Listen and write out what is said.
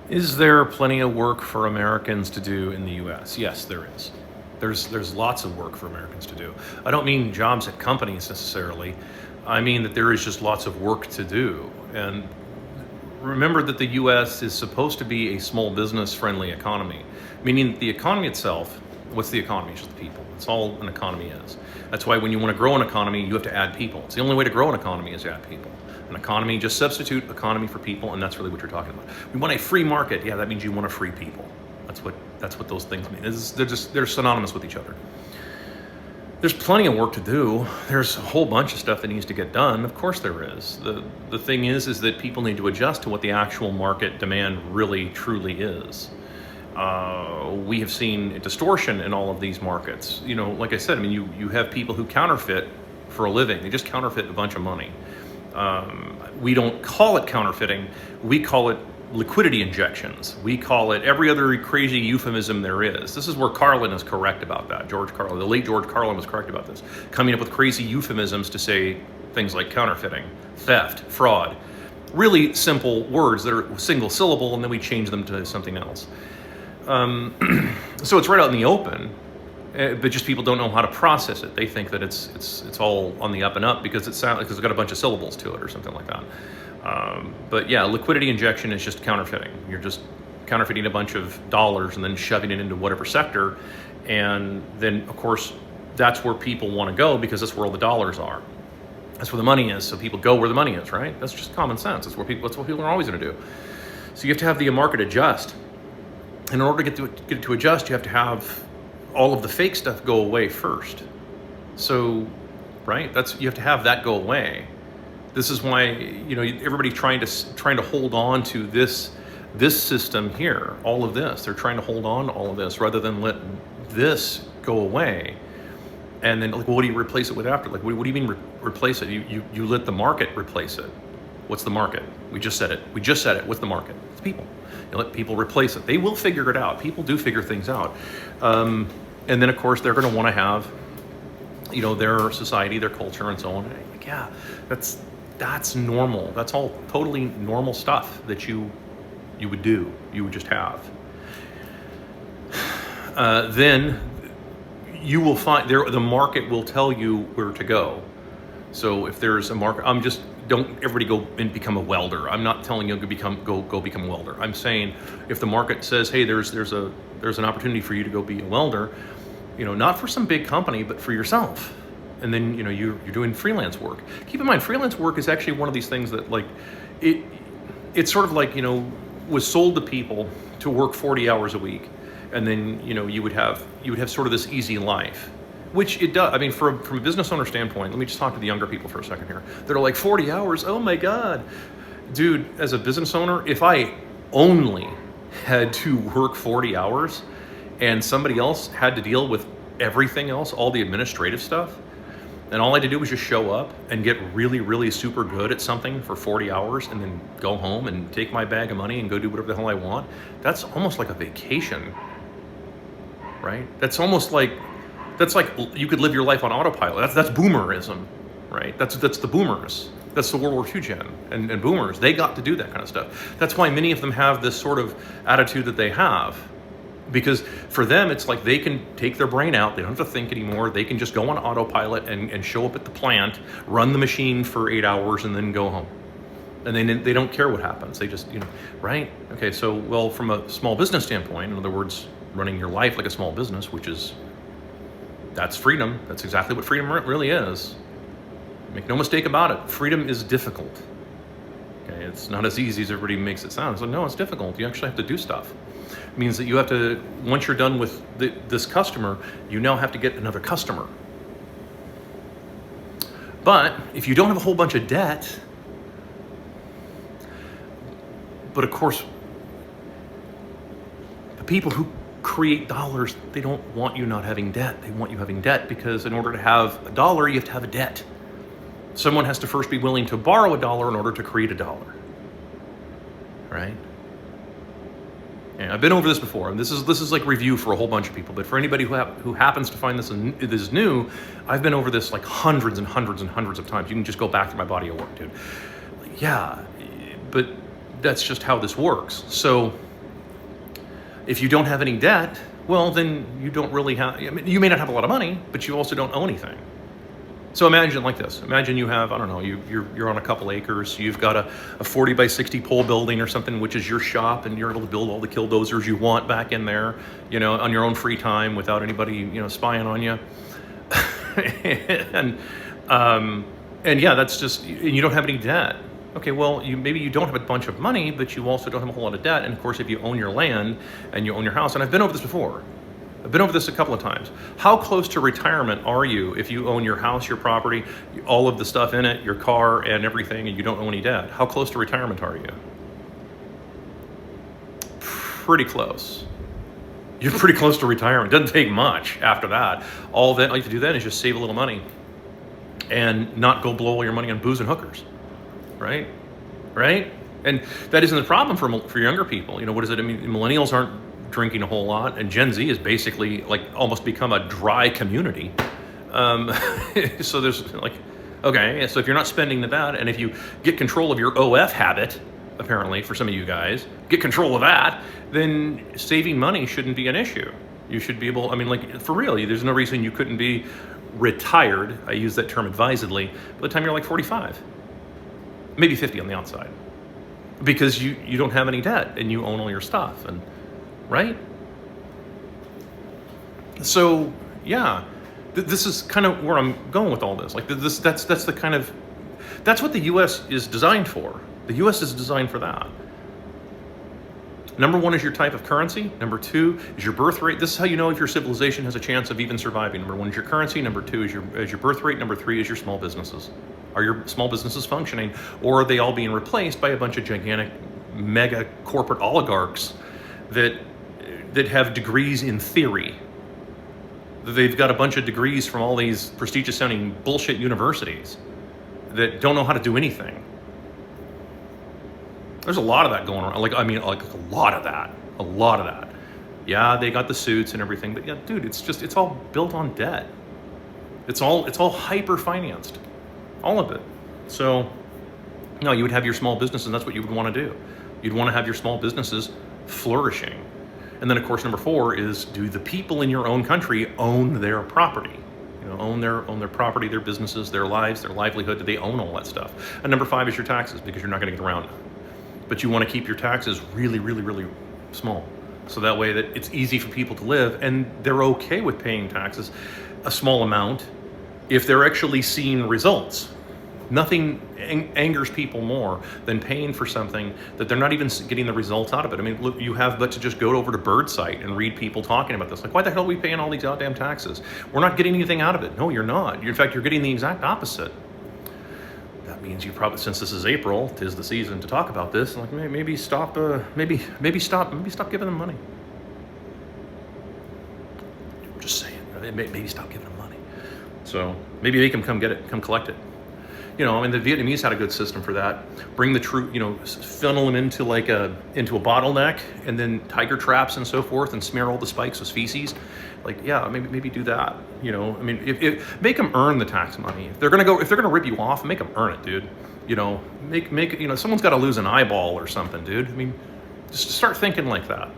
Is there plenty of work for Americans to do in the US? Yes, there is. There's lots of work for Americans to do. I don't mean jobs at companies necessarily. I mean that there is just lots of work to do. And remember that the US is supposed to be a small business friendly economy, meaning that the economy itself, what's the economy? It's just the people. That's all an economy is. That's why when you want to grow an economy, you have to add people. It's the only way to grow an economy is to add people. An economy, just substitute economy for people, and that's really what you're talking about. We want a free market. Yeah, that means you want a free people. That's what those things mean. They're synonymous with each other. There's plenty of work to do. There's a whole bunch of stuff that needs to get done. Of course there is. The thing is that people need to adjust to what the actual market demand really truly is. We have seen a distortion in all of these markets. You know, like I said, I mean, you have people who counterfeit for a living. They just counterfeit a bunch of money. We don't call it counterfeiting. We call it liquidity injections. We call it every other crazy euphemism there is. This is where Carlin is correct about that. George Carlin, the late George Carlin was correct about this. Coming up with crazy euphemisms to say things like counterfeiting, theft, fraud. Really simple words that are single syllable, and then we change them to something else. So it's right out in the open, but just people don't know how to process it. They think that it's all on the up and up because it's got a bunch of syllables to it or something like that. But yeah, liquidity injection is just counterfeiting. You're just counterfeiting a bunch of dollars and then shoving it into whatever sector, and then of course that's where people want to go because that's where all the dollars are. That's where the money is. So people go where the money is, right? That's just common sense. That's what people are always going to do. So you have to have the market adjust. And in order to get it to adjust, you have to have all of the fake stuff go away first. So, right? You have to have that go away. This is why, you know, everybody's trying to hold on to this system here, all of this. They're trying to hold on to all of this rather than let this go away. And then, like, well, what do you replace it with after? Like, what do you mean replace it? You let the market replace it. What's the market? We just said it. What's the market? It's people. You let people replace it. They will figure it out. People do figure things out. And then, of course, they're going to want to have, you know, their society, their culture, and so on. Like, yeah, that's normal. That's all totally normal stuff that you would do. You would just have. Then you will find the market will tell you where to go. So if there's a market, don't everybody go and become a welder. I'm not telling you to go become a welder. I'm saying if the market says, hey, there's an opportunity for you to go be a welder, you know, not for some big company, but for yourself. And then, you know, you're doing freelance work. Keep in mind, freelance work is actually one of these things that, like, it's sort of like, you know, was sold to people to work 40 hours a week, and then, you know, you would have sort of this easy life. Which it does. I mean, from a business owner standpoint, let me just talk to the younger people for a second here. They're like, 40 hours? Oh my God. Dude, as a business owner, if I only had to work 40 hours and somebody else had to deal with everything else, all the administrative stuff, and all I had to do was just show up and get really, really super good at something for 40 hours and then go home and take my bag of money and go do whatever the hell I want, that's almost like a vacation, right? That's like you could live your life on autopilot. That's boomerism, right? That's the boomers. That's the World War II gen and boomers. They got to do that kind of stuff. That's why many of them have this sort of attitude that they have, because for them it's like they can take their brain out. They don't have to think anymore. They can just go on autopilot and show up at the plant, run the machine for 8 hours, and then go home. And they don't care what happens. They just, you know, right? Okay, so, well, from a small business standpoint, in other words, running your life like a small business, that's freedom. That's exactly what freedom really is. Make no mistake about it. Freedom is difficult. Okay, it's not as easy as everybody makes it sound. So no, it's difficult. You actually have to do stuff. It means that you have to, once you're done with this customer, you now have to get another customer. But if you don't have a whole bunch of debt, but of course, the people who create dollars, they don't want you not having debt. They want you having debt because in order to have a dollar, you have to have a debt. Someone has to first be willing to borrow a dollar in order to create a dollar, right? And I've been over this before, and this is like review for a whole bunch of people. But for anybody who happens to find this is new, I've been over this like hundreds and hundreds and hundreds of times. You can just go back to my body of work, dude. Yeah, but that's just how this works. So If you don't have any debt, well, then you don't really have, I mean, you may not have a lot of money, but you also don't owe anything. So imagine like this. Imagine you have, I don't know, you're on a couple acres. You've got a 40 by 60 pole building or something, which is your shop, and you're able to build all the killdozers you want back in there, on your own free time without anybody, spying on you. and yeah, that's just, and you don't have any debt. Okay, well, maybe you don't have a bunch of money, but you also don't have a whole lot of debt. And of course, if you own your land and you own your house, and I've been over this before. I've been over this a couple of times. How close to retirement are you if you own your house, your property, all of the stuff in it, your car and everything, and you don't owe any debt? How close to retirement are you? Pretty close. You're pretty close to retirement. It doesn't take much after that. All you have to do then is just save a little money and not go blow all your money on booze and hookers, right? Right? And that isn't the problem for younger people. What is it? I mean, millennials aren't drinking a whole lot, and Gen Z is basically like almost become a dry community. So there's okay, so if you're not spending that, and if you get control of your OF habit, apparently for some of you guys, get control of that, then saving money shouldn't be an issue. You should be able, for real, there's no reason you couldn't be retired, I use that term advisedly, by the time you're like 45, maybe 50 on the outside, because you don't have any debt and you own all your stuff, and right? So yeah, this is kind of where I'm going with all this. That's what the U.S. is designed for. The U.S. is designed for that. Number one is your type of currency. Number two is your birth rate. This is how you know if your civilization has a chance of even surviving. Number one is your currency. Number two is your birth rate. Number three is your small businesses. Are your small businesses functioning, or are they all being replaced by a bunch of gigantic mega corporate oligarchs that have degrees in theory? They've got a bunch of degrees from all these prestigious sounding bullshit universities that don't know how to do anything. There's a lot of that going on. A lot of that. Yeah, they got the suits and everything, but yeah, dude, it's all built on debt. It's all hyper financed, all of it. So, no, you would have your small businesses, and that's what you would want to do. You'd want to have your small businesses flourishing. And then, of course, number four is, do the people in your own country own their property? Own their property, their businesses, their lives, their livelihood. Do they own all that stuff? And number five is your taxes, because you're not going to get around it. But you want to keep your taxes really, really, really small, so that way that it's easy for people to live, and they're okay with paying taxes, a small amount, if they're actually seeing results. Nothing angers people more than paying for something that they're not even getting the results out of it. I mean, look, you have but to just go over to Birdsite and read people talking about this. Like, why the hell are we paying all these goddamn taxes? We're not getting anything out of it. No, you're not. In fact, you're getting the exact opposite. That means you probably, since this is April, 'tis the season to talk about this. Like, maybe stop giving them money. I'm just saying, maybe stop giving them money. So maybe they can come get it, come collect it. The Vietnamese had a good system for that. Bring the troop, funnel them into into a bottleneck, and then tiger traps and so forth, and smear all the spikes with feces. Maybe do that. Make them earn the tax money. If they're gonna rip you off, make them earn it, dude. Someone's got to lose an eyeball or something, dude. Just start thinking like that.